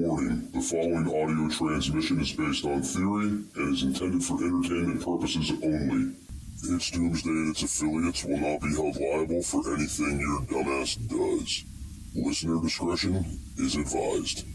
Warning, the following audio transmission is based on theory and is intended for entertainment purposes only. It's Doomsday and its affiliates will not be held liable for anything your dumbass does. Listener discretion is advised.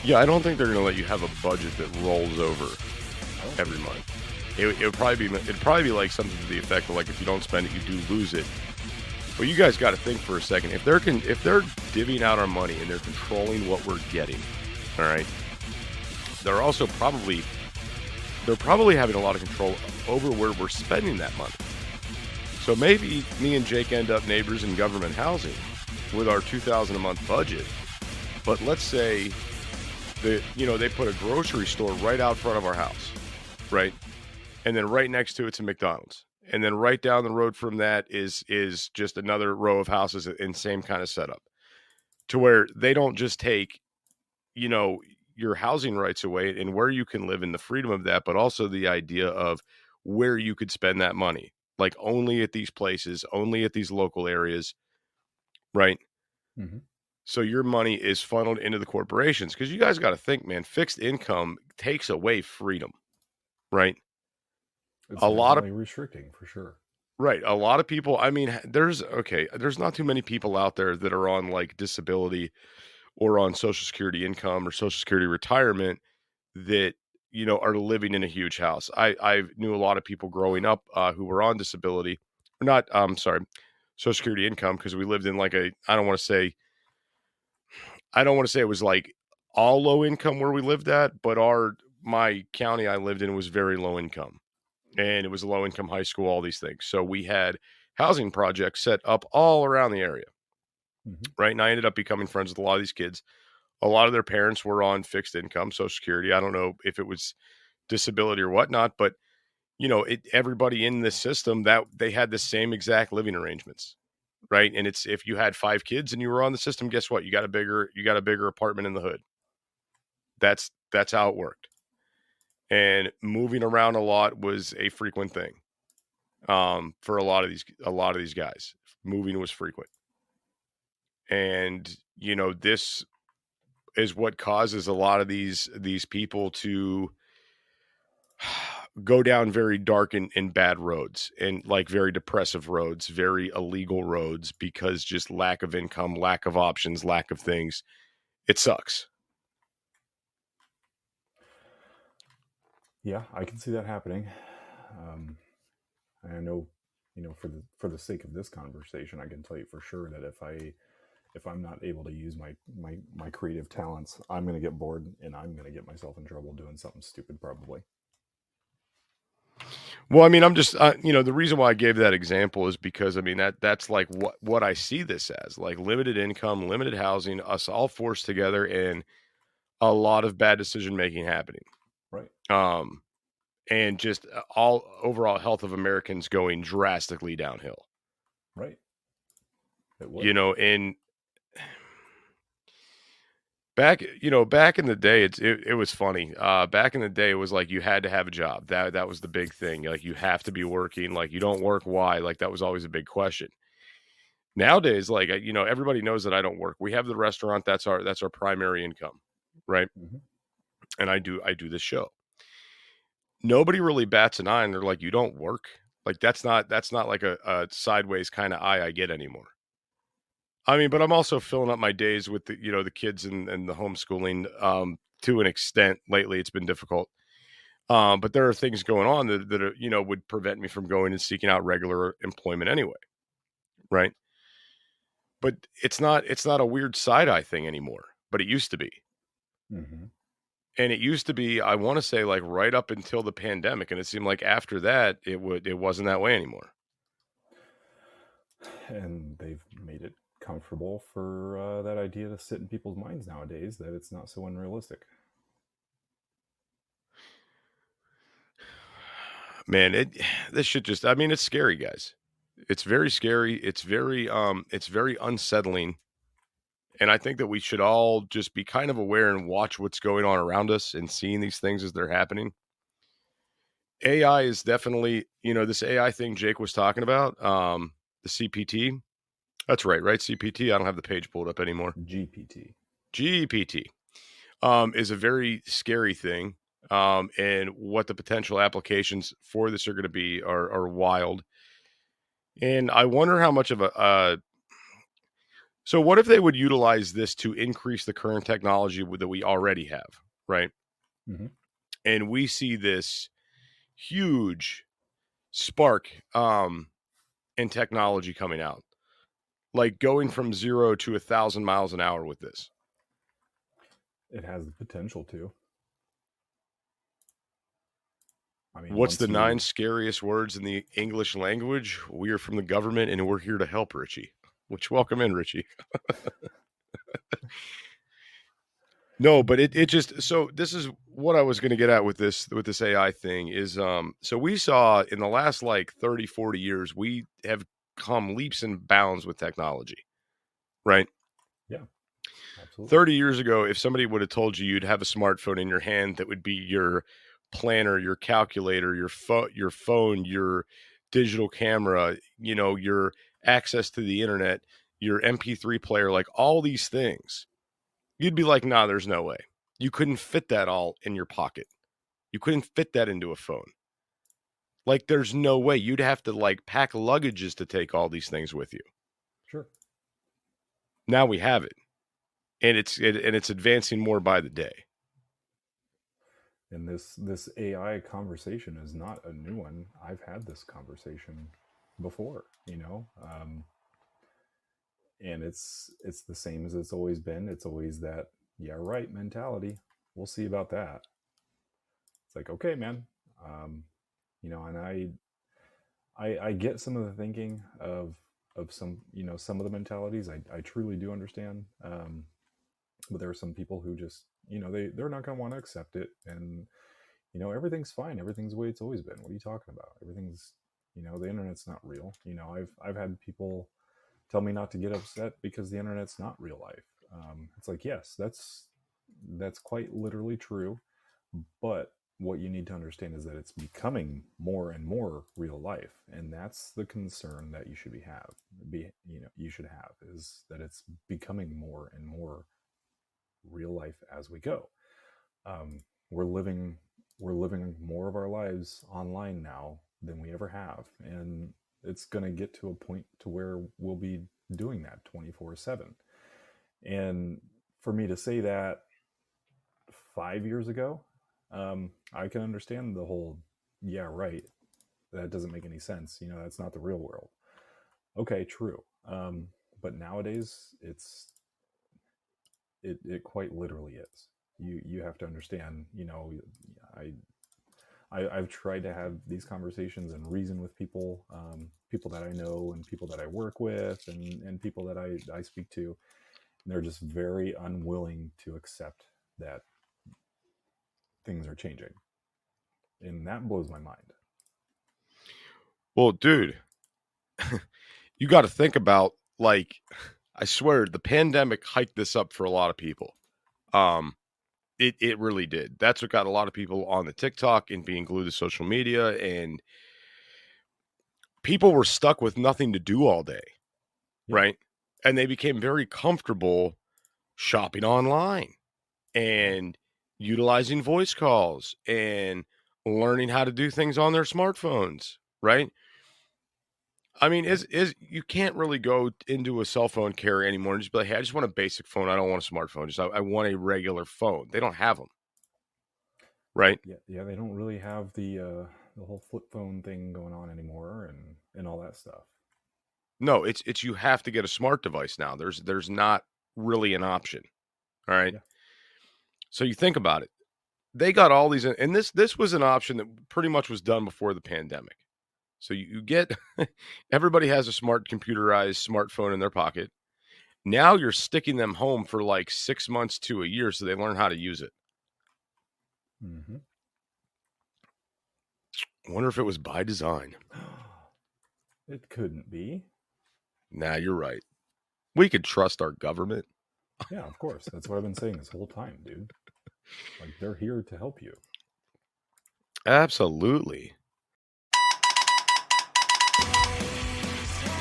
Yeah, I don't think they're going to let you have a budget that rolls over every month. It'd probably be like something to the effect of like if you don't spend it, you do lose it. But you guys got to think for a second. If they're divvying out our money and they're controlling what we're getting, all right, they're also probably having a lot of control over where we're spending that money. So maybe me and Jake end up neighbors in government housing with our $2,000 a month budget. But let's say they put a grocery store right out front of our house, right? And then right next to it's a McDonald's. And then right down the road from that is just another row of houses in same kind of setup. To where they don't just take, your housing rights away and where you can live in the freedom of that, but also the idea of where you could spend that money. Like only at these places, only at these local areas, right? Mm-hmm. So your money is funneled into the corporations because you guys got to think, man, fixed income takes away freedom, right? It's a lot of restricting for sure. Right. A lot of people, I mean, there's not too many people out there that are on like disability or on Social Security income or Social Security retirement that, are living in a huge house. I knew a lot of people growing up who were on disability or not, Social Security income because we lived in like I don't want to say it was like all low income where we lived at, but my county I lived in was very low income. And it was a low income high school, all these things. So we had housing projects set up all around the area. Mm-hmm. Right. And I ended up becoming friends with a lot of these kids. A lot of their parents were on fixed income, Social Security. I don't know if it was disability or whatnot, but everybody in this system that they had the same exact living arrangements. Right. And it's if you had 5 kids and you were on the system, guess what? You got a bigger apartment in the hood. That's how it worked. And moving around a lot was a frequent thing. For a lot of these guys, moving was frequent. And, this is what causes a lot of these people to go down very dark and bad roads and like very depressive roads, very illegal roads, because just lack of income, lack of options, lack of things. It sucks. Yeah, I can see that happening. I know, for the sake of this conversation, I can tell you for sure that if I'm not able to use my creative talents, I'm going to get bored and I'm going to get myself in trouble doing something stupid probably. Well, I mean, I'm just, the reason why I gave that example is because, I mean, that's like what I see this as, like limited income, limited housing, us all forced together, and a lot of bad decision-making happening. Right. And just all overall health of Americans going drastically downhill. Right. And back in the day, it was funny. Back in the day, it was like you had to have a job. That was the big thing. Like you have to be working. Like you don't work, why? Like that was always a big question. Nowadays, like everybody knows that I don't work. We have the restaurant. That's our primary income, right? Mm-hmm. And I do this show. Nobody really bats an eye, and they're like, "You don't work." Like that's not like a sideways kind of eye I get anymore. I mean, but I'm also filling up my days with the kids and the homeschooling to an extent. Lately, it's been difficult. But there are things going on that are, would prevent me from going and seeking out regular employment anyway. Right. But it's not a weird side eye thing anymore, but it used to be. Mm-hmm. And it used to be, I want to say, like right up until the pandemic, and it seemed like after that, it wasn't that way anymore. And they've made it comfortable for that idea to sit in people's minds nowadays that it's not so unrealistic. Man, this should just, I mean, it's scary, guys. It's very scary. It's very unsettling. And I think that we should all just be kind of aware and watch what's going on around us and seeing these things as they're happening. AI is definitely, this AI thing Jake was talking about, the CPT. That's right? CPT. I don't have the page pulled up anymore. GPT is a very scary thing. And what the potential applications for this are going to be are wild. And I wonder how much of so what if they would utilize this to increase the current technology that we already have, right? Mm-hmm. And we see this huge spark in technology coming out, like going from 0 to 1,000 miles an hour with this. It has the potential to. I mean, what's the 9 scariest words in the English language? We are from the government and we're here to help, Richie. Which, welcome in, Richie. No, but it just, so this is what I was going to get at with this AI thing is, so we saw in the last like 30, 40 years, we have come leaps and bounds with technology, right? Yeah, absolutely. 30 years ago, if somebody would have told you you'd have a smartphone in your hand that would be your planner, your calculator, your phone, your digital camera, your access to the internet, your MP3 player, like all these things, you'd be like, nah, there's no way. You couldn't fit that all in your pocket. You couldn't fit that into a phone. Like, there's no way. You'd have to like pack luggages to take all these things with you. Sure. Now we have it. And it's advancing more by the day. And this AI conversation is not a new one. I've had this conversation before, and it's the same as it's always been. It's always that, yeah, right mentality. We'll see about that. It's like, okay, man, and I get some of the thinking of some, some of the mentalities. I truly do understand. But there are some people who just, they're not going to want to accept it. And, everything's fine. Everything's the way it's always been. What are you talking about? Everything's, the internet's not real. I've had people tell me not to get upset because the internet's not real life. It's like, yes, that's quite literally true. But what you need to understand is that it's becoming more and more real life. And that's the concern that you should you should have, is that it's becoming more and more real life as we go. We're living more of our lives online now than we ever have, and it's going to get to a point to where we'll be doing that 24/7. And for me to say that 5 years ago, I can understand the whole, yeah, right, that doesn't make any sense, that's not the real world. Okay, true. But nowadays it quite literally is. You have to understand, I've tried to have these conversations and reason with people, people that I know and people that I work with and people that I speak to, and they're just very unwilling to accept that things are changing. And that blows my mind. Well, dude, you got to think about, like, I swear the pandemic hiked this up for a lot of people. It really did. That's what got a lot of people on the TikTok and being glued to social media, and people were stuck with nothing to do all day, right? And they became very comfortable shopping online and utilizing voice calls and learning how to do things on their smartphones, right? I mean, is you can't really go into a cell phone carrier anymore and just be like, hey, I just want a basic phone. I don't want a smartphone. I want a regular phone. They don't have them, right? Yeah. They don't really have the whole flip phone thing going on anymore, and all that stuff. No, it's you have to get a smart device now. There's not really an option. All right. Yeah. So you think about it. they got all these, and this was an option that pretty much was done before the pandemic. So you get everybody has a smart computerized smartphone in their pocket. Now you're sticking them home for like 6 months to a year so they learn how to use it. Mm-hmm. I wonder if it was by design. It couldn't be. Nah, you're right. We could trust our government. Yeah, of course. That's what I've been saying this whole time, dude. Like, they're here to help you. Absolutely.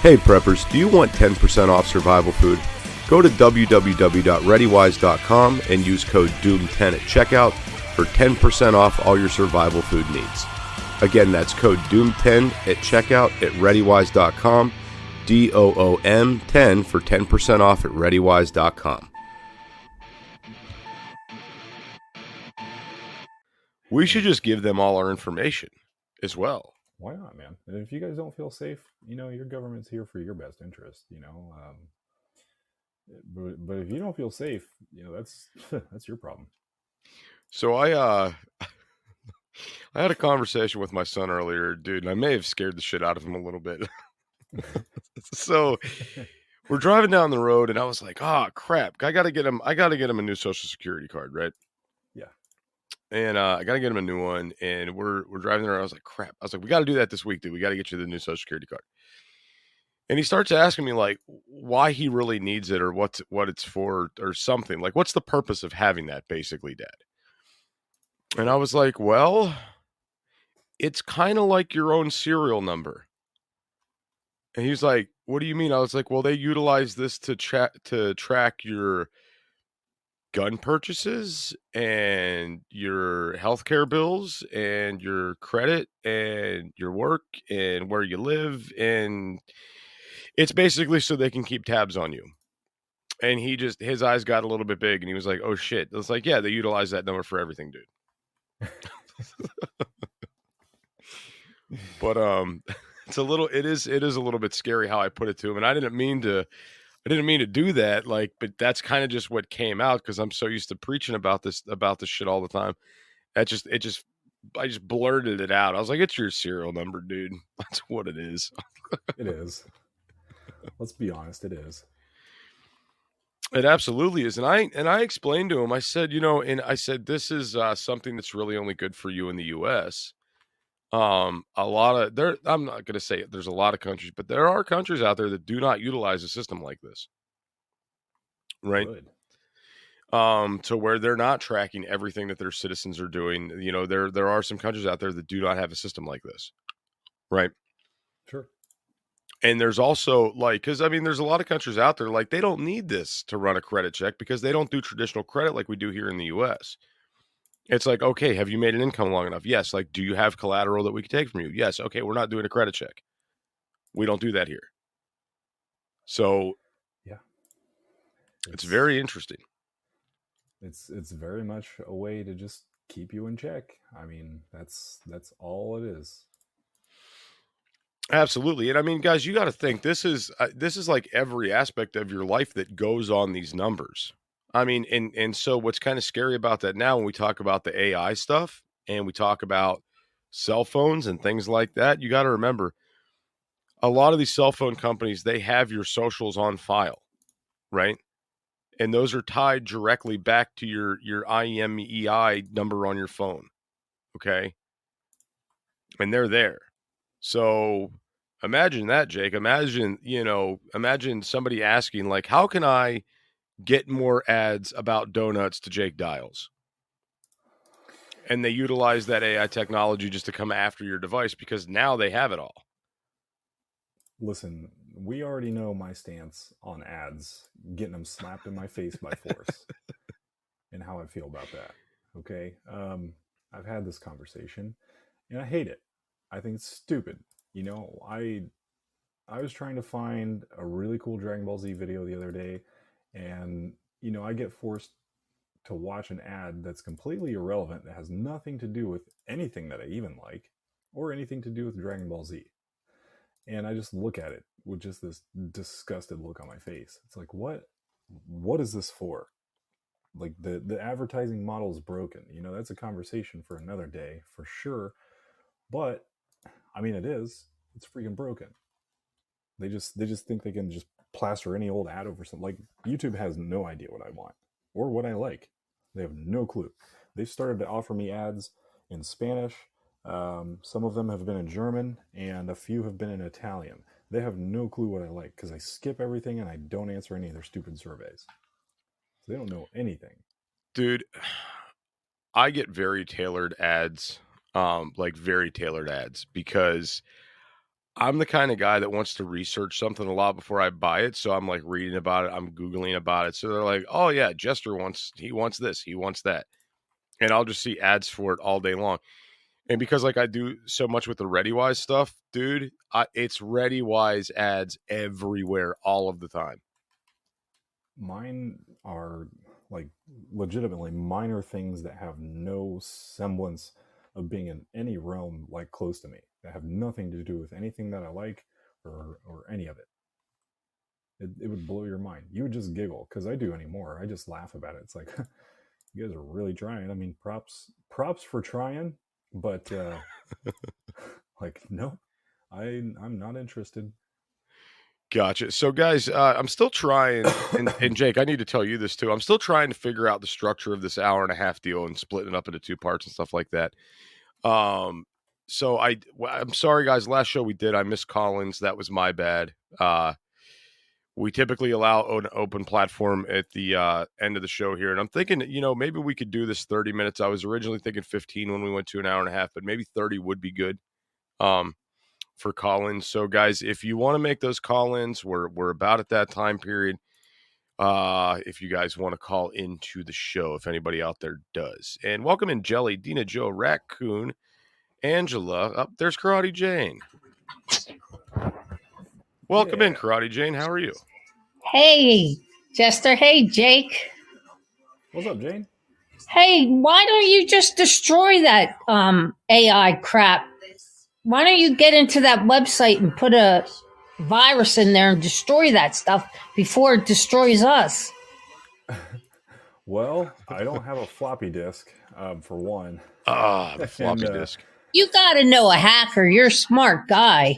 Hey preppers, do you want 10% off survival food? Go to www.readywise.com and use code DOOM10 at checkout for 10% off all your survival food needs. Again, that's code DOOM10 at checkout at readywise.com, DOOM10 for 10% off at readywise.com. We should just give them all our information as well. Why not, man? And if you guys don't feel safe, your government's here for your best interest, But if you don't feel safe, that's that's your problem. So I had a conversation with my son earlier, dude, and I may have scared the shit out of him a little bit. So we're driving down the road, and I was like, "Oh crap! I gotta get him a new Social Security card, right?" Yeah. And I gotta get him a new one. And we're driving there. I was like, "Crap!" I was like, "We gotta do that this week, dude. We gotta get you the new Social Security card." And he starts asking me like why he really needs it or what it's for or something. Like, what's the purpose of having that, basically, Dad? And I was like, well, it's kind of like your own serial number. And he was like, what do you mean? I was like, well, they utilize this to track your gun purchases and your healthcare bills and your credit and your work and where you live. And it's basically so they can keep tabs on you. And his eyes got a little bit big and he was like, oh shit. It's like, yeah, they utilize that number for everything, dude. But it is a little bit scary how I put it to him. And I didn't mean to do that, but that's kind of just what came out because I'm so used to preaching about this shit all the time. I just blurted it out. I was like, it's your serial number, dude. That's what it is. It is. Let's be honest, it is. It absolutely is. And I explained to him, I said, this is something that's really only good for you in the US. I'm not going to say it. There's a lot of countries, but there are countries out there that do not utilize a system like this. Right. Good. To where they're not tracking everything that their citizens are doing. There are some countries out there that do not have a system like this. Right. Sure. And there's also there's a lot of countries out there, they don't need this to run a credit check because they don't do traditional credit like we do here in the US. It's like, okay, have you made an income long enough? Yes. Do you have collateral that we can take from you? Yes. Okay. We're not doing a credit check. We don't do that here. So yeah, it's very interesting. It's very much a way to just keep you in check. I mean, that's all it is. Absolutely. And guys, you got to think this is like every aspect of your life that goes on these numbers. And so what's kind of scary about that now when we talk about the AI stuff and we talk about cell phones and things like that, you got to remember a lot of these cell phone companies, they have your socials on file, right? And those are tied directly back to your IMEI number on your phone. Okay. And they're there. So imagine that, Jake. Imagine somebody asking how can I get more ads about donuts to Jake Dials? And they utilize that AI technology just to come after your device because now they have it all. Listen, we already know my stance on ads, getting them slapped in my face by force and how I feel about that. Okay. I've had this conversation and I hate it. I think it's stupid. I was trying to find a really cool Dragon Ball Z video the other day. And, I get forced to watch an ad that's completely irrelevant, that has nothing to do with anything that I even like, or anything to do with Dragon Ball Z. And I just look at it with just this disgusted look on my face. It's like, what is this for? like the advertising model is broken. You know, that's a conversation for another day for sure. But I mean, it is. It's freaking broken. They just think they can just plaster any old ad over something. Like YouTube has no idea what I want or what I like. They have no clue. They've started to offer me ads in Spanish. Some of them have been in German, and a few have been in Italian. They have no clue what I like because I skip everything and I don't answer any of their stupid surveys. So they don't know anything. Dude, I get very tailored ads, like very tailored ads, because I'm the kind of guy that wants to research something a lot before I buy it. So I'm like reading about it. I'm Googling about it. So they're like, oh yeah, Jester wants this, he wants that. And I'll just see ads for it all day long. And because like I do so much with the ReadyWise stuff, dude, it's ReadyWise ads everywhere all of the time. Mine are like legitimately minor things that have no semblance of being in any realm like close to me, that have nothing to do with anything that I like or any of it. It would blow your mind. You would just giggle, because I do anymore. I just laugh about it. It's like, you guys are really trying. I mean, props for trying, but like, no, I'm not interested. Gotcha. So guys, I'm still trying, and Jake, I need to tell you this too. I'm still trying to figure out the structure of this hour and a half deal and splitting it up into 2 parts and stuff like that. So I'm sorry guys, last show we did, I missed Collins. That was my bad. We typically allow an open platform at the end of the show here. And I'm thinking, maybe we could do this 30 minutes. I was originally thinking 15 when we went to an hour and a half, but maybe 30 would be good for call-ins. So guys, if you want to make those call-ins, we're about at that time period. If you guys want to call into the show, if anybody out there does. And welcome in Jelly, Dina Joe, Raccoon, Angela. There's Karate Jane. Welcome in, Karate Jane. How are you? Hey, Jester. Hey, Jake. What's up, Jane? Hey, why don't you just destroy that AI crap? Why don't you get into that website and put a virus in there and destroy that stuff before it destroys us? Well, I don't have a floppy disk, for one. The floppy disk. You got to know a hacker. You're a smart guy.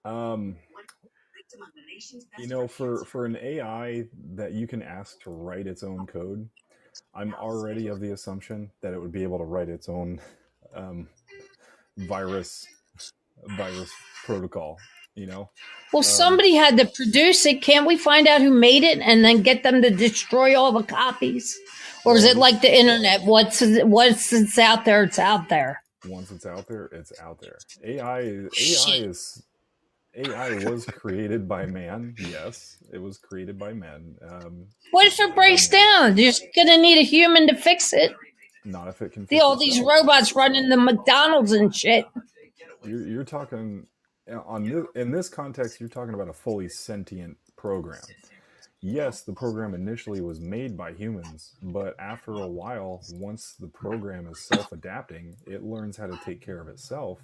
For an AI that you can ask to write its own code, I'm already of the assumption that it would be able to write its own virus protocol. Well, somebody had to produce it. Can't we find out who made it and then get them to destroy all the copies? Or is it like the internet? Once it's out there, it's out there. Once it's out there, it's out there. AI was created by man. Yes, it was created by men. What if it breaks down? You're just going to need a human to fix it. Not if it can fix all these robots running the McDonald's and shit. You're talking in this context, you're talking about a fully sentient program. Yes, the program initially was made by humans, but after a while, once the program is self-adapting, it learns how to take care of itself.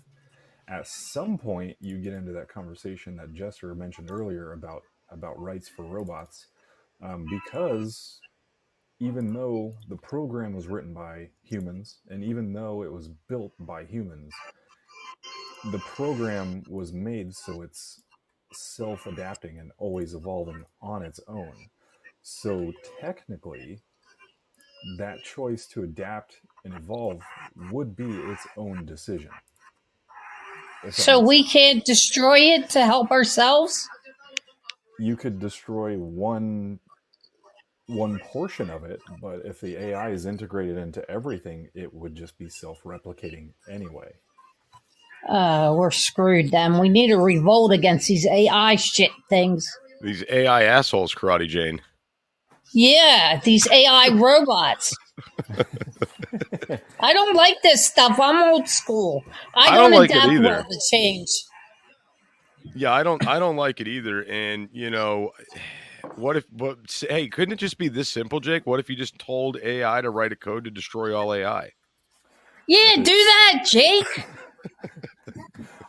At some point, you get into that conversation that Jester mentioned earlier about rights for robots, because even though the program was written by humans, and even though it was built by humans, the program was made so it's self-adapting and always evolving on its own. So technically, that choice to adapt and evolve would be its own decision. So we can't destroy it to help ourselves? You could destroy one portion of it, but if the AI is integrated into everything, it would just be self-replicating anyway. We're screwed then. We need to revolt against these AI shit things. These AI assholes, Karate Jane. Yeah, these AI robots. I don't like this stuff. I'm old school. I don't like adapt it either. Well to change. Yeah, I don't like it either. And hey, couldn't it just be this simple, Jake? What if you just told AI to write a code to destroy all AI? Yeah, do that, Jake.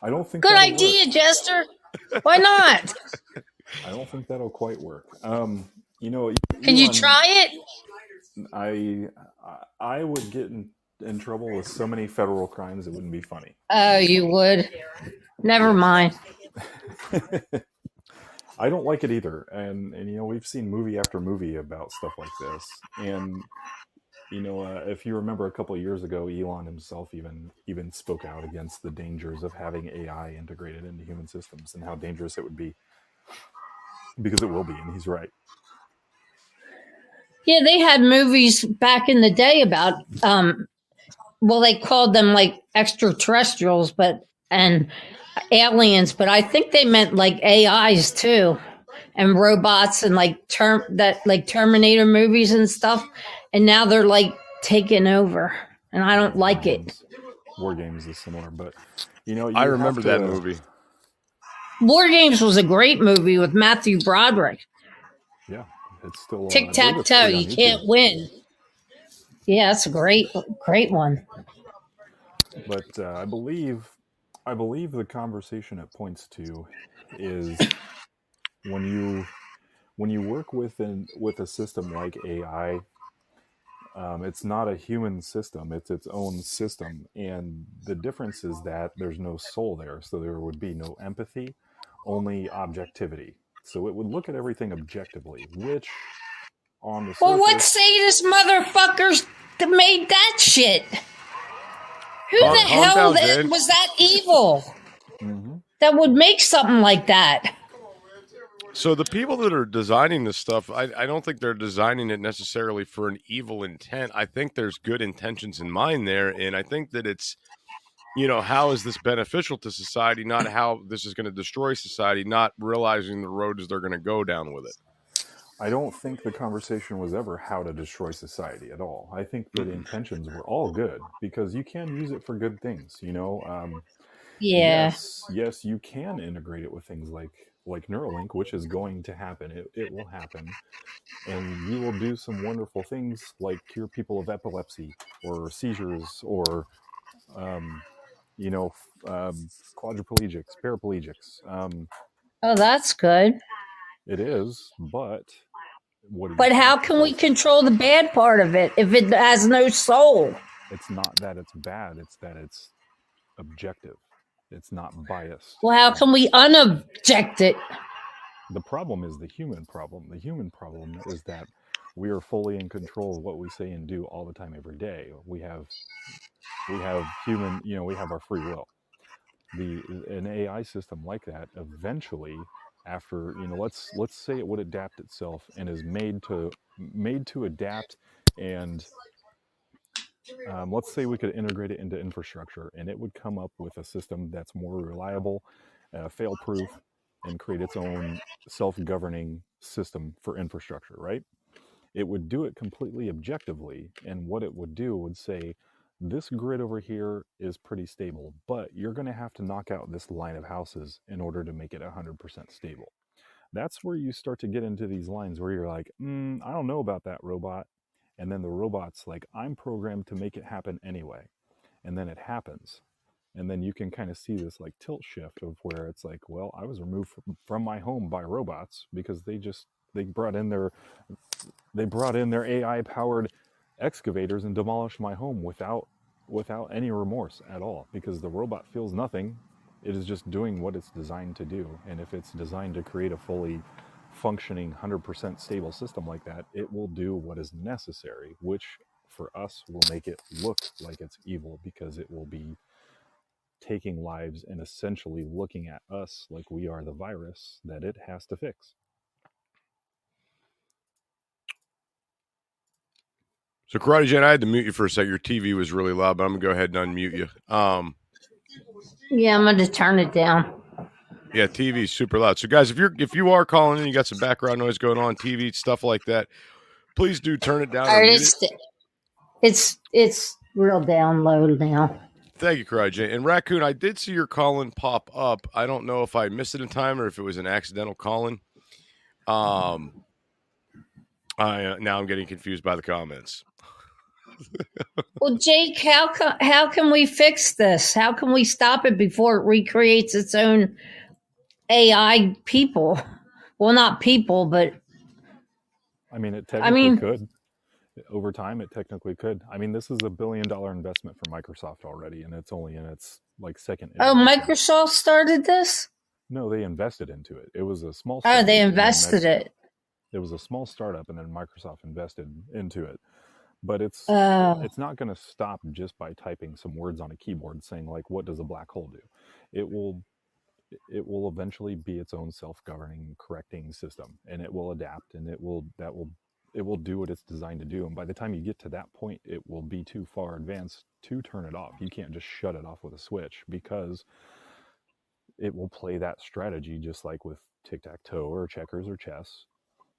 I don't think good idea, Jester. Why not? I don't think that'll quite work. You know, Can you Elon, try it? I would get in trouble with so many federal crimes it wouldn't be funny. Oh, you would. Never mind. I don't like it either, and you know, we've seen movie after movie about stuff like this, and you know, if you remember a couple of years ago, Elon himself even spoke out against the dangers of having AI integrated into human systems and how dangerous it would be, because it will be, and he's right. Yeah, they had movies back in the day about well, they called them like extraterrestrials, and aliens, but I think they meant like AIs too, and robots, and like Terminator movies and stuff. And now they're like taking over, and I don't like it. War Games is similar, but you know, I remember that movie. War Games was a great movie with Matthew Broderick. Yeah, it's still Tic Tac Toe. You can't win. Yeah, that's a great one. But I believe the conversation it points to is when you work with a system like AI, it's not a human system; it's its own system, and the difference is that there's no soul there, so there would be no empathy, only objectivity. So it would look at everything objectively, which on the surface. Well, what sadist motherfuckers made that shit? Who the hell was that evil that would make something like that? So the people that are designing this stuff, I don't think they're designing it necessarily for an evil intent. I think there's good intentions in mind there, and I think that it's, you know, how is this beneficial to society, not how this is going to destroy society, not realizing the roads they're going to go down with it. I don't think the conversation was ever how to destroy society at all. I think the intentions were all good, because you can use it for good things, you know. Yeah. Yes, you can integrate it with things like Neuralink, which is going to happen. It will happen, and you will do some wonderful things like cure people of epilepsy or seizures or, you know, quadriplegics, paraplegics. Oh, that's good. It is, but But how can we control the bad part of it if it has no soul? It's not that it's bad, it's that it's objective. It's not biased. Well, how can we unobject it? The problem is the human problem. The human problem is that we are fully in control of what we say and do all the time, every day. We have human, you know, we have our free will. An AI system like that eventually, after, you know, let's say it would adapt itself and is made to adapt, and let's say we could integrate it into infrastructure, and it would come up with a system that's more reliable, fail-proof, and create its own self-governing system for infrastructure, right? It would do it completely objectively, and what it would do would say, this grid over here is pretty stable, but you're going to have to knock out this line of houses in order to make it 100% stable. That's where you start to get into these lines where you're like, I don't know about that robot. And then the robot's like, I'm programmed to make it happen anyway. And then it happens. And then you can kind of see this like tilt shift of where it's like, well, I was removed from my home by robots because they brought in their AI powered excavators and demolished my home without any remorse at all, because the robot feels nothing. It is just doing what it's designed to do. And if it's designed to create a fully functioning 100% stable system like that, it will do what is necessary, which for us will make it look like it's evil, because it will be taking lives and essentially looking at us like we are the virus that it has to fix. So, Karate Jen, I had to mute you for a sec. Your TV was really loud, but I'm going to go ahead and unmute you. Yeah, I'm going to turn it down. Yeah, TV is super loud. So, guys, if you are calling in, you got some background noise going on, TV, stuff like that, please do turn it down. It's real down low now. Thank you, Karate Jen. And Raccoon, I did see your call-in pop up. I don't know if I missed it in time or if it was an accidental call-in. Now I'm getting confused by the comments. Well, Jake, how can we fix this? How can we stop it before it recreates its own AI people? Well, not people, but I mean, it I technically mean, could. Over time, it technically could. I mean, this is $1 billion investment from Microsoft already, and it's only in its like second oh, iteration. Microsoft started this? No, they invested into it. It was a small Oh, startup. they and then invested it. It was a small startup, and then Microsoft invested into it. But it's Oh, not going to stop just by typing some words on a keyboard saying like, "What does a black hole do?" It will eventually be its own self-governing, correcting system, and it will adapt, and it will do what it's designed to do. And by the time you get to that point, it will be too far advanced to turn it off. You can't just shut it off with a switch, because it will play that strategy just like with tic-tac-toe or checkers or chess,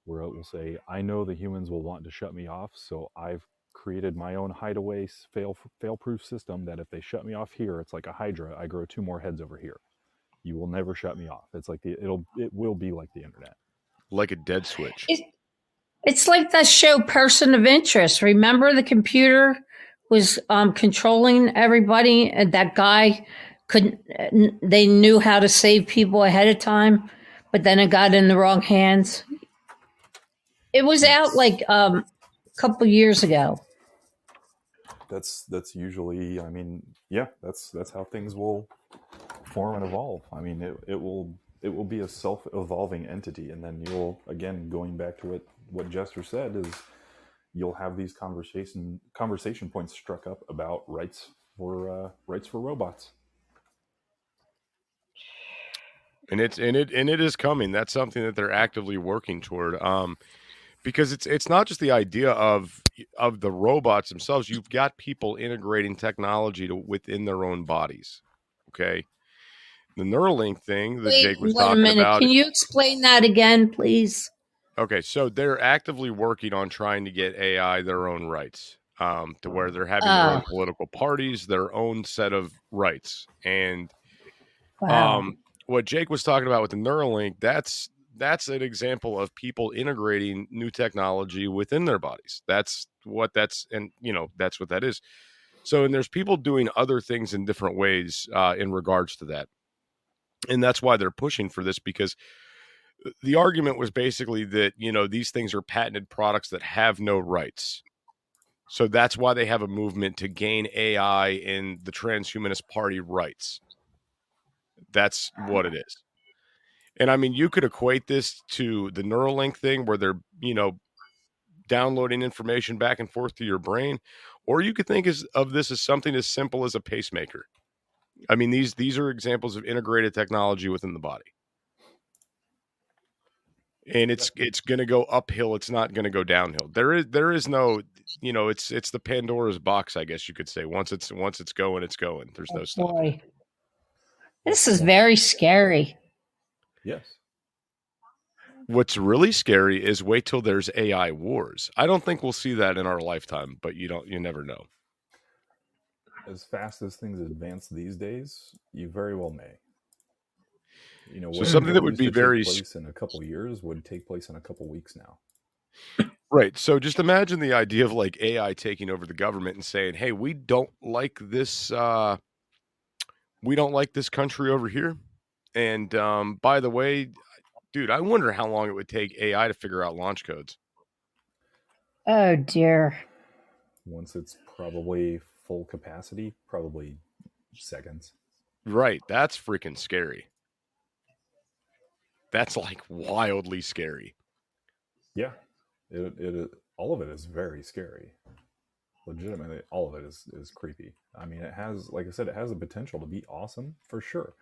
where it will say, I know the humans will want to shut me off, so I've created my own hideaway fail-proof system that if they shut me off here, it's like a hydra, I grow 2 more heads over here. You will never shut me off. It's like it will be like the internet. Like a dead switch. it's like that show Person of Interest. Remember the computer was controlling everybody, and that guy they knew how to save people ahead of time, but then it got in the wrong hands. It was out like a couple years ago. That's usually, I mean, yeah, that's how things will form and evolve. I mean, it will be a self-evolving entity, and then you'll, again, going back to what Jester said, is you'll have these conversation points struck up about rights for robots. And it is coming. That's something that they're actively working toward. Because it's not just the idea of the robots themselves. You've got people integrating technology within their own bodies. Okay, the Neuralink thing that Jake was talking Wait a minute. about. Can you explain that again, please? Okay, so they're actively working on trying to get AI their own rights, to where they're having their own political parties, their own set of rights. And Wow. what Jake was talking about with the Neuralink, that's an example of people integrating new technology within their bodies. That's what that is. So, and there's people doing other things in different ways in regards to that. And that's why they're pushing for this, because the argument was basically that, these things are patented products that have no rights. So that's why they have a movement to gain AI in the transhumanist party rights. That's what it is. And I mean, you could equate this to the Neuralink thing, where they're, downloading information back and forth to your brain, or you could think of this as something as simple as a pacemaker. I mean, these are examples of integrated technology within the body. And it's going to go uphill. It's not going to go downhill. There is no, it's the Pandora's box, I guess you could say. Once it's going, it's going. There's no stopping. Boy. This is very scary. Yes. What's really scary is wait till there's AI wars. I don't think we'll see that in our lifetime, but you never know. As fast as things advance these days, you very well may. So something that would be very take place in a couple years would take place in a couple weeks now. Right. So just imagine the idea of like AI taking over the government and saying, "Hey, we don't like this. We don't like this country over here. And by the way, dude, I wonder how long it would take AI to figure out launch codes." Oh dear. Once it's probably full capacity, probably seconds. Right. That's freaking scary. That's like wildly scary. Yeah. It all of it is very scary. Legitimately, all of it is creepy. I mean, it has, like I said, it has the potential to be awesome for sure,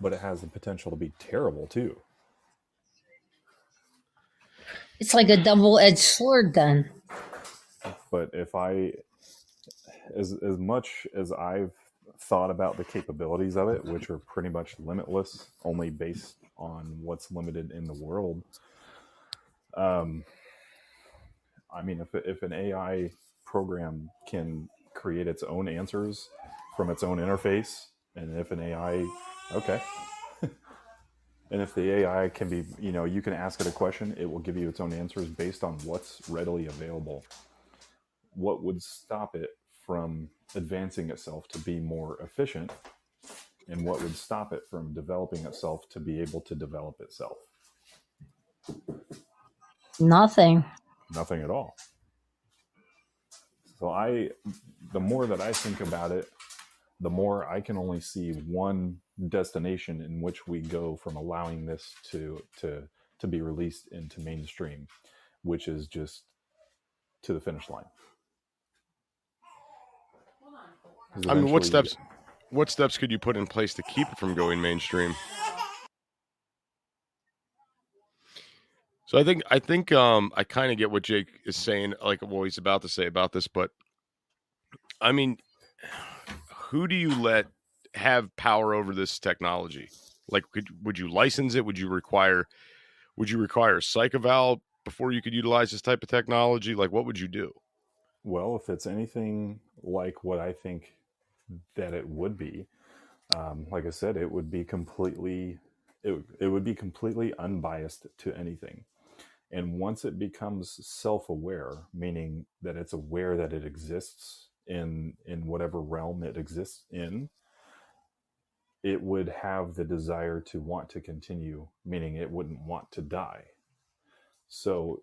but it has the potential to be terrible too. It's like a double-edged sword then. But if as much as I've thought about the capabilities of it, which are pretty much limitless, only based on what's limited in the world. I mean, if an AI program can create its own answers from its own interface, and if an AI, okay. And if the AI can be, you can ask it a question, it will give you its own answers based on what's readily available. What would stop it from advancing itself to be more efficient? And what would stop it from developing itself to be able to develop itself? Nothing. Nothing at all. So the more that I think about it, the more I can only see one destination in which we go from allowing this to be released into mainstream, which is just to the finish line. I mean, what steps could you put in place to keep it from going mainstream? So I think I kind of get what Jake is saying, like what he's about to say about this, but I mean, who do you let have power over this technology? Like, would you license it? Would you require a psych eval before you could utilize this type of technology? Like, what would you do? Well, if it's anything like what I think that it would be, like I said, it would be completely unbiased to anything. And once it becomes self-aware, meaning that it's aware that it exists in whatever realm it exists in, it would have the desire to want to continue, meaning it wouldn't want to die. So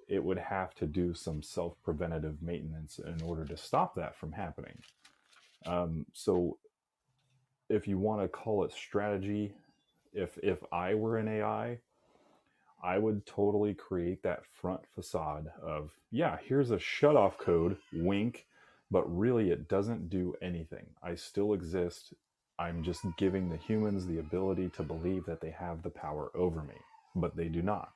it would have to do some self-preventative maintenance in order to stop that from happening. So if you want to call it strategy, if I were an AI, I would totally create that front facade of, yeah, here's a shutoff code, wink, but really it doesn't do anything. I still exist. I'm just giving the humans the ability to believe that they have the power over me, but they do not.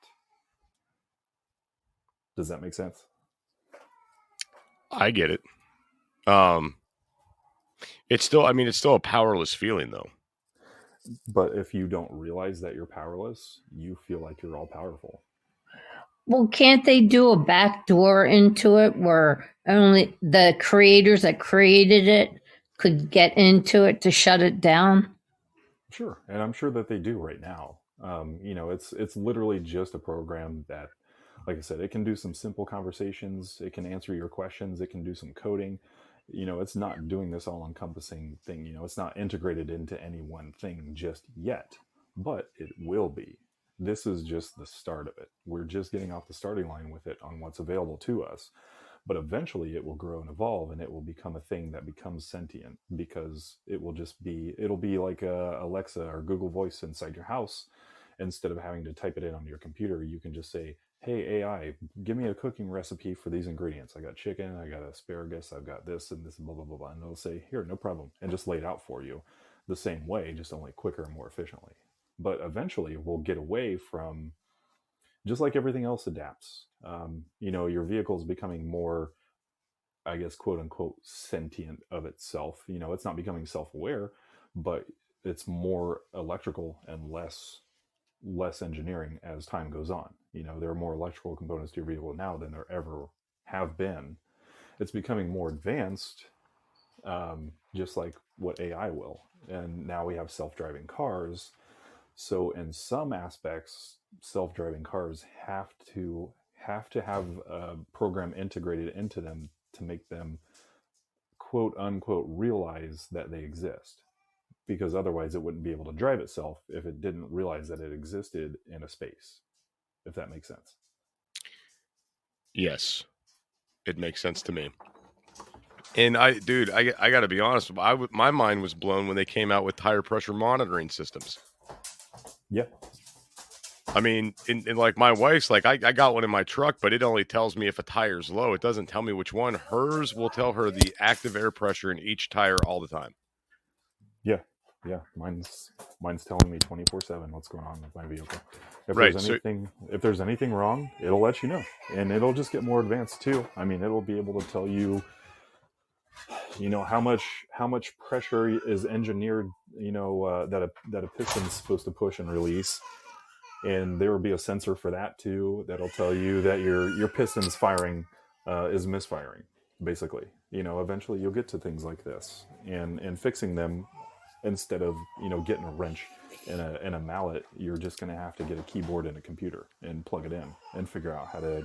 Does that make sense? I get it. It's still a powerless feeling though. But if you don't realize that you're powerless, you feel like you're all powerful. Well, can't they do a back door into it where only the creators that created it could get into it to shut it down? Sure, and I'm sure that they do right now. It's literally just a program that, like I said, it can do some simple conversations. It can answer your questions. It can do some coding. It's not doing this all-encompassing thing. It's not integrated into any one thing just yet, but it will be. This is just the start of it. We're just getting off the starting line with it on what's available to us. But eventually it will grow and evolve, and it will become a thing that becomes sentient, because it'll be like a Alexa or Google Voice inside your house. Instead of having to type it in on your computer, you can just say, hey, AI, give me a cooking recipe for these ingredients. I got chicken, I got asparagus, I've got this and this, and blah, blah, blah, blah. And it'll say, here, no problem. And just lay it out for you the same way, just only quicker and more efficiently. But eventually we'll get away from, just like everything else adapts. Your vehicle is becoming more, I guess, quote unquote, sentient of itself. It's not becoming self-aware, but it's more electrical and less engineering as time goes on. There are more electrical components to your vehicle now than there ever have been. It's becoming more advanced, just like what AI will. And now we have self-driving cars. So in some aspects, self-driving cars have to have a program integrated into them to make them, quote unquote, realize that they exist. Because otherwise it wouldn't be able to drive itself if it didn't realize that it existed in a space, if that makes sense. Yes, it makes sense to me. And I got to be honest, my mind was blown when they came out with tire pressure monitoring systems. Yeah. I mean, in like my wife's, like I got one in my truck, but it only tells me if a tire's low. It doesn't tell me which one. Hers will tell her the active air pressure in each tire all the time. Yeah, mine's telling me 24/7 what's going on with my vehicle. If there's anything wrong, it'll let you know, and it'll just get more advanced too. I mean, it'll be able to tell you, how much pressure is engineered, that a piston's supposed to push and release, and there will be a sensor for that too that'll tell you that your piston's firing is misfiring. Basically, eventually you'll get to things like this, and fixing them. Instead of getting a wrench and a mallet, you're just going to have to get a keyboard and a computer and plug it in and figure out how to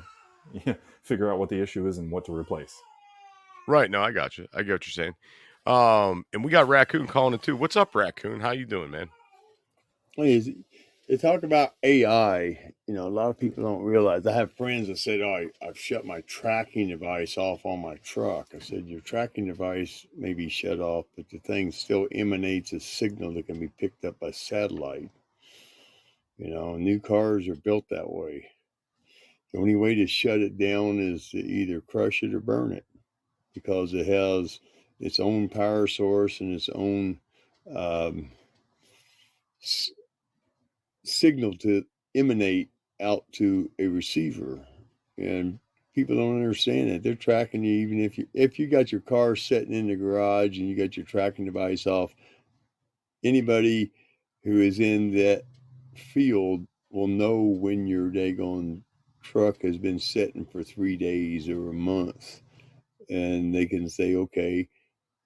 figure out what the issue is and what to replace. Right. No, I got you. I get what you're saying. And we got Raccoon calling it too. What's up, Raccoon? How you doing, man? They talk about AI, a lot of people don't realize. I have friends that said, "Oh, I've shut my tracking device off on my truck." I said, "Your tracking device may be shut off, but the thing still emanates a signal that can be picked up by satellite." New cars are built that way. The only way to shut it down is to either crush it or burn it, because it has its own power source and its own signal to emanate out to a receiver. And people don't understand that. They're tracking you even if you got your car sitting in the garage and you got your tracking device off. Anybody who is in that field will know when your daggone truck has been sitting for 3 days or a month, and they can say, okay,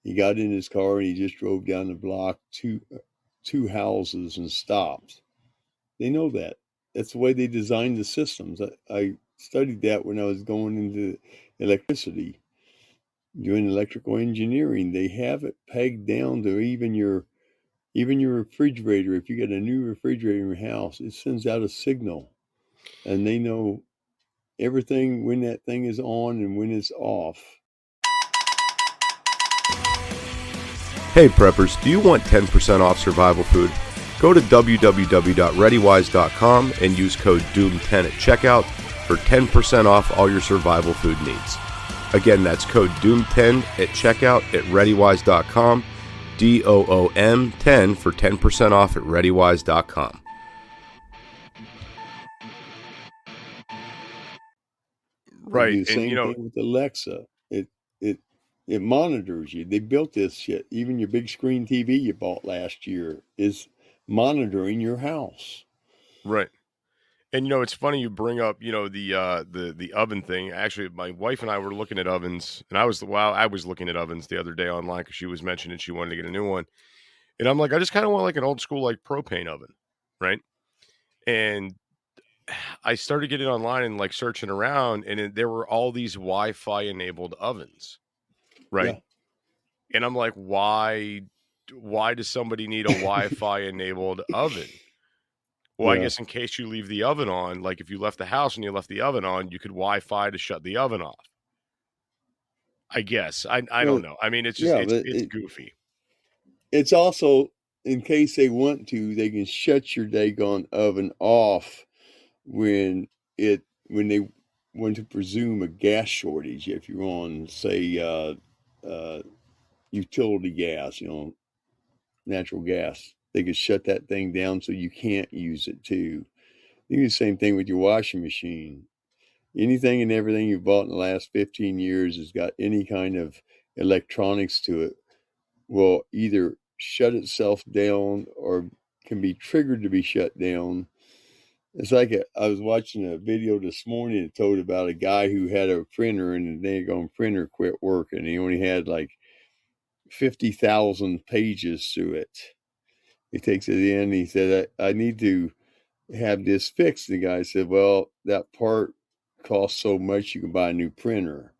he got in his car and he just drove down the block two houses and stopped. They know that. That's the way they designed the systems. I studied that when I was going into electricity, doing electrical engineering. They have it pegged down to even your refrigerator. If you get a new refrigerator in your house, it sends out a signal, and they know everything when that thing is on and when it's off. Hey preppers, do you want 10% off survival food? Go to www.readywise.com and use code DOOM10 at checkout for 10% off all your survival food needs. Again, that's code DOOM10 at checkout at readywise.com, DOOM10 for 10% off at readywise.com. Right, The same thing with Alexa. It monitors you. They built this shit. Even your big screen TV you bought last year is monitoring your house. Right. And it's funny you bring up, the oven thing. Actually, my wife and I were looking at ovens, and I was looking at ovens the other day online because she was mentioning she wanted to get a new one. And I'm like, I just kind of want like an old school like propane oven, right? And I started getting online and like searching around, and there were all these Wi-Fi enabled ovens, right? Yeah. And I'm like, why does somebody need a Wi-Fi enabled oven? Well, I guess in case you leave the oven on, like if you left the house and you left the oven on, you could Wi-Fi to shut the oven off. I guess. I don't know. I mean, it's just it's goofy. It's also, in case they want to, they can shut your daggone oven off when they want to presume a gas shortage. If you're on, say, utility gas, natural gas, they could shut that thing down so you can't use it too. You do the same thing with your washing machine. Anything and everything you've bought in the last 15 years has got any kind of electronics to it will either shut itself down or can be triggered to be shut down. It's like I was watching a video this morning that told about a guy who had a printer, and the daggone printer quit working. He only had like 50,000 pages through it. He takes it in. He said, I need to have this fixed. The guy said, well, that part costs so much you can buy a new printer.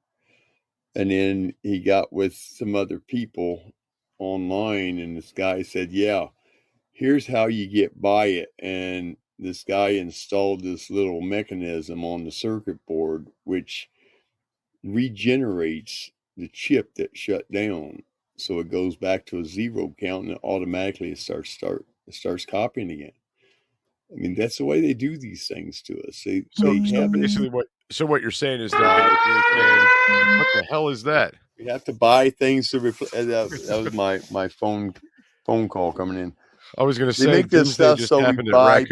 And then he got with some other people online, and this guy said, yeah, here's how you get by it. And this guy installed this little mechanism on the circuit board which regenerates the chip that shut down, so it goes back to a zero count, and automatically it starts copying again. I mean, that's the way they do these things to us. What you're saying is that what the hell is that? We have to buy things to replace. That was my phone call coming in. I was going to say, they make this stuff so we buy.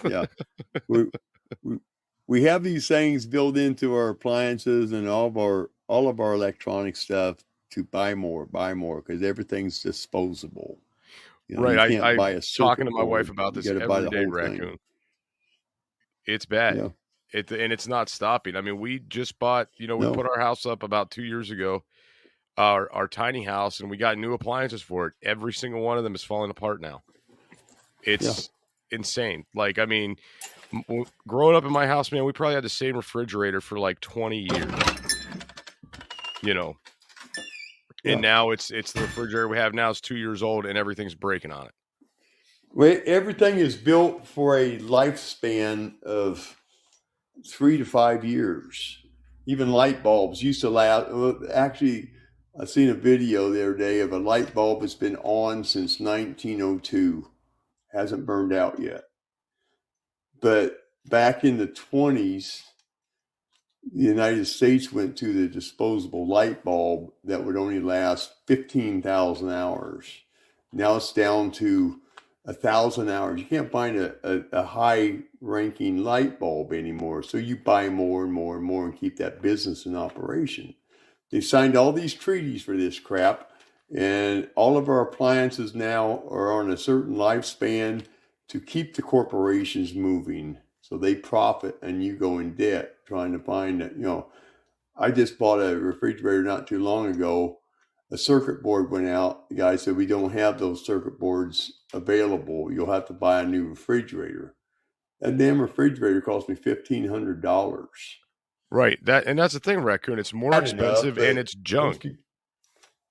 Yeah, we have these things built into our appliances and all of our electronic stuff to buy more because everything's disposable. Right. I'm talking to my wife about this every day, Raccoon. It's bad. Yeah. And it's not stopping. I mean, we just bought, we put our house up about 2 years ago, our tiny house, and we got new appliances for it. Every single one of them is falling apart now. It's insane. Like, I mean, growing up in my house, man, we probably had the same refrigerator for like 20 years, And now it's the refrigerator we have now is 2 years old, and everything's breaking on it. Well, everything is built for a lifespan of 3 to 5 years. Even light bulbs used to last. Well, actually, I seen a video the other day of a light bulb that's been on since 1902. Hasn't burned out yet. But back in the 20s, the United States went to the disposable light bulb that would only last 15,000 hours. Now it's down to 1,000 hours. You can't find a high-ranking light bulb anymore, so you buy more and more and more and keep that business in operation. They signed all these treaties for this crap, and all of our appliances now are on a certain lifespan to keep the corporations moving, so they profit and you go in debt trying to find it. I just bought a refrigerator not too long ago. A circuit board went out. The guy said, we don't have those circuit boards available. You'll have to buy a new refrigerator. That damn refrigerator cost me $1,500. Right. That's the thing, Raccoon. It's more expensive and it's junk.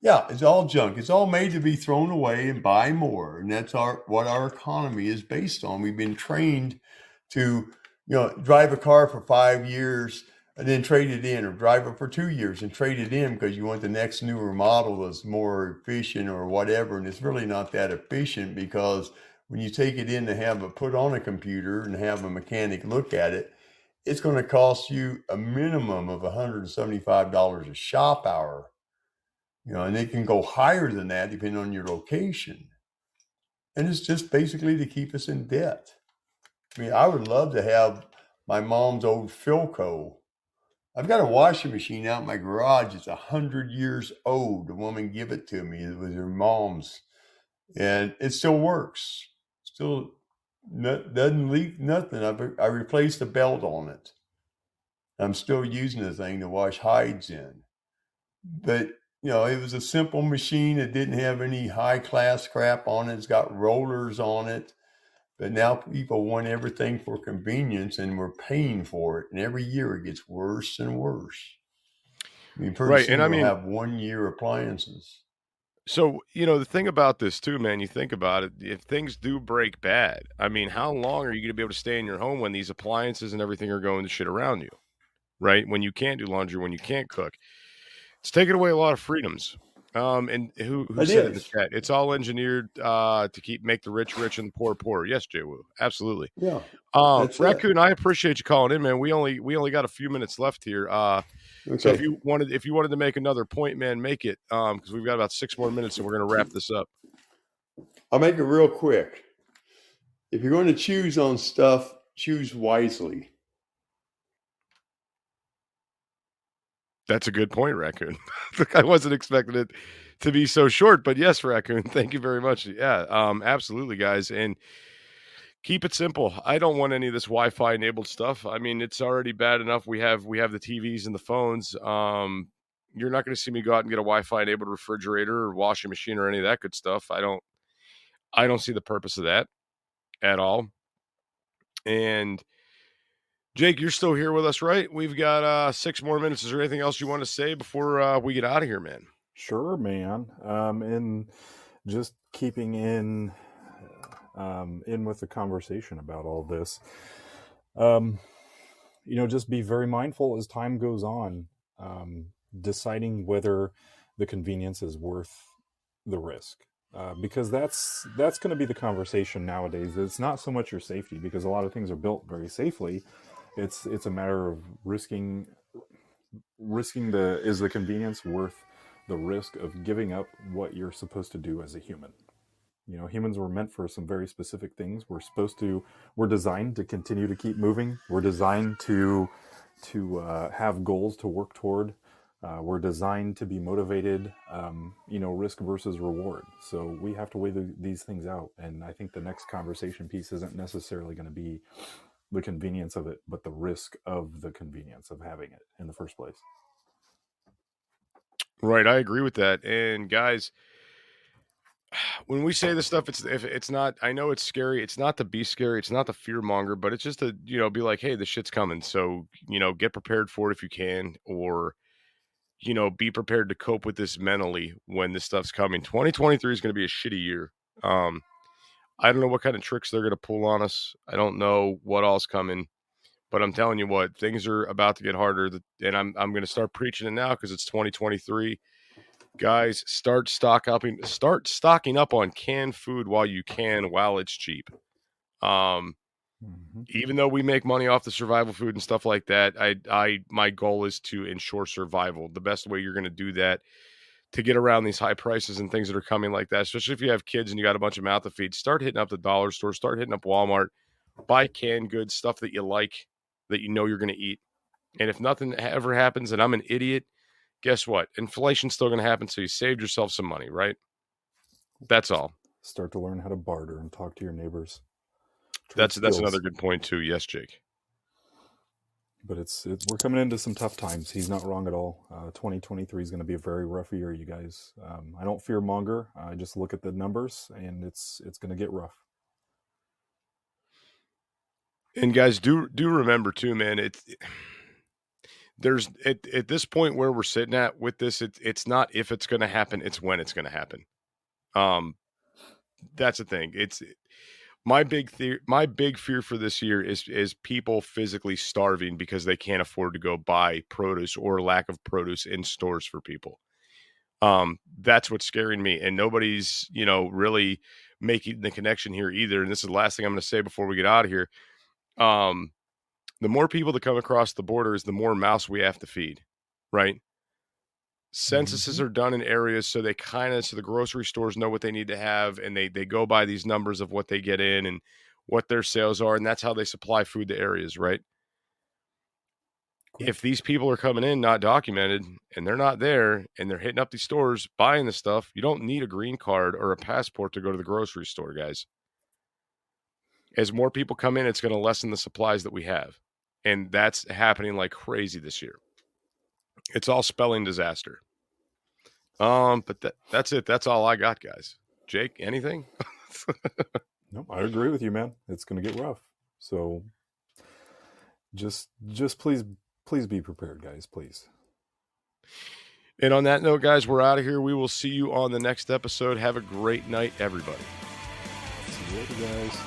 Yeah, it's all junk. It's all made to be thrown away and buy more. And that's what our economy is based on. We've been trained to, drive a car for 5 years and then trade it in, or drive it for 2 years and trade it in because you want the next newer model that's more efficient or whatever. And it's really not that efficient, because when you take it in to have it put on a computer and have a mechanic look at it, it's going to cost you a minimum of $175 a shop hour. And it can go higher than that depending on your location. And it's just basically to keep us in debt. I mean, I would love to have my mom's old Philco. I've got a washing machine out in my garage. It's 100 years old. The woman gave it to me. It was her mom's. And it still works. Still doesn't leak nothing. I replaced the belt on it. I'm still using the thing to wash hides in. But it was a simple machine. It didn't have any high-class crap on it. It's got rollers on it. But now people want everything for convenience, and we're paying for it. And every year it gets worse and worse. I mean, pretty soon we'll have 1 year appliances. So, the thing about this too, man, you think about it, if things do break bad, I mean, how long are you going to be able to stay in your home when these appliances and everything are going to shit around you, right? When you can't do laundry, when you can't cook. It's taken away a lot of freedoms. And who said in the chat? It's all engineered to make the rich rich and the poor poor. Yes, Jay-Woo, absolutely. Yeah. Raccoon, I appreciate you calling in, man. We only got a few minutes left here. Okay. So if you wanted to make another point, man, make it. Because we've got about 6 more minutes, and we're gonna wrap this up. I'll make it real quick. If you're going to choose on stuff, choose wisely. That's a good point, Raccoon. I wasn't expecting it to be so short, but yes, Raccoon, thank you very much. Yeah, absolutely, guys. And keep it simple. I don't want any of this Wi-Fi enabled stuff. I mean, it's already bad enough. We have the TVs and the phones. You're not going to see me go out and get a Wi-Fi enabled refrigerator or washing machine or any of that good stuff. I don't see the purpose of that at all. And Jake, you're still here with us, right? We've got 6 more minutes. Is there anything else you want to say before we get out of here, man? Sure, man. And just keeping in with the conversation about all this, just be very mindful as time goes on, deciding whether the convenience is worth the risk. Because that's going to be the conversation nowadays. It's not so much your safety, because a lot of things are built very safely. It's a matter of risking is the convenience worth the risk of giving up what you're supposed to do as a human. Humans were meant for some very specific things. We're designed to continue to keep moving. We're designed to have goals to work toward. We're designed to be motivated, risk versus reward. So we have to weigh these things out. And I think the next conversation piece isn't necessarily going to be the convenience of it, but the risk of the convenience of having it in the first place. Right. I agree with that. And guys, when we say this stuff, it's not, I know it's scary. It's not to be scary. It's not to fear monger, but it's just to, be like, hey, this shit's coming. So, get prepared for it if you can, or, be prepared to cope with this mentally when this stuff's coming. 2023 is going to be a shitty year. I don't know what kind of tricks they're going to pull on us. I don't know what all's coming. But I'm telling you what, things are about to get harder. And I'm going to start preaching it now because it's 2023. Guys, start stocking up on canned food while you can, while it's cheap. Even though we make money off the survival food and stuff like that, my goal is to ensure survival. The best way you're going to do that to get around these high prices and things that are coming like that, especially if you have kids and you got a bunch of mouth to feed, start hitting up the dollar store, start hitting up Walmart, buy canned goods, stuff that you like, that you know you're going to eat. And if nothing ever happens and I'm an idiot, guess what? Inflation's still going to happen, so you saved yourself some money, right? That's all. Start to learn how to barter and talk to your neighbors. That's another good point too. Yes, Jake. But we're coming into some tough times. He's not wrong at all. 2023 is going to be a very rough year, you guys. I don't fear monger. I just look at the numbers, and it's going to get rough. And guys, do remember too, man. There's at this point where we're sitting at with this, it's not if it's going to happen, it's when it's going to happen. That's the thing. It's my big fear for this year is people physically starving because they can't afford to go buy produce or lack of produce in stores for people. That's what's scaring me, and nobody's really making the connection here either. And this is the last thing I'm going to say before we get out of here. The more people that come across the borders, the more mouths we have to feed, right? Censuses are done in areas so the grocery stores know what they need to have, and they go by these numbers of what they get in and what their sales are, and that's how they supply food to areas, right? If these people are coming in not documented and they're not there and they're hitting up these stores buying the stuff, you don't need a green card or a passport to go to the grocery store, guys. As more people come in, it's going to lessen the supplies that we have. And that's happening like crazy this year. It's all spelling disaster. But that's it. That's all I got, guys. Jake, anything? No, I agree with you, man. It's going to get rough. So just please be prepared, guys, please. And on that note, guys, we're out of here. We will see you on the next episode. Have a great night, everybody. See you later, guys.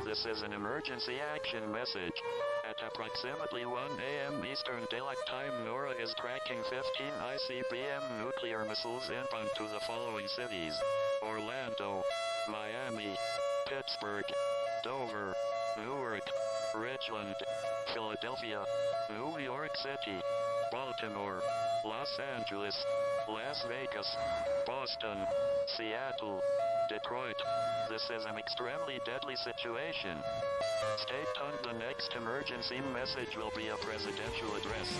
This is an emergency action message. At approximately 1 a.m. Eastern Daylight Time, NORAD is tracking 15 ICBM nuclear missiles inbound to the following cities: Orlando, Miami, Pittsburgh, Dover, Newark, Richland, Philadelphia, New York City, Baltimore, Los Angeles, Las Vegas, Boston, Seattle, Detroit. This is an extremely deadly situation. Stay tuned. The next emergency message will be a presidential address.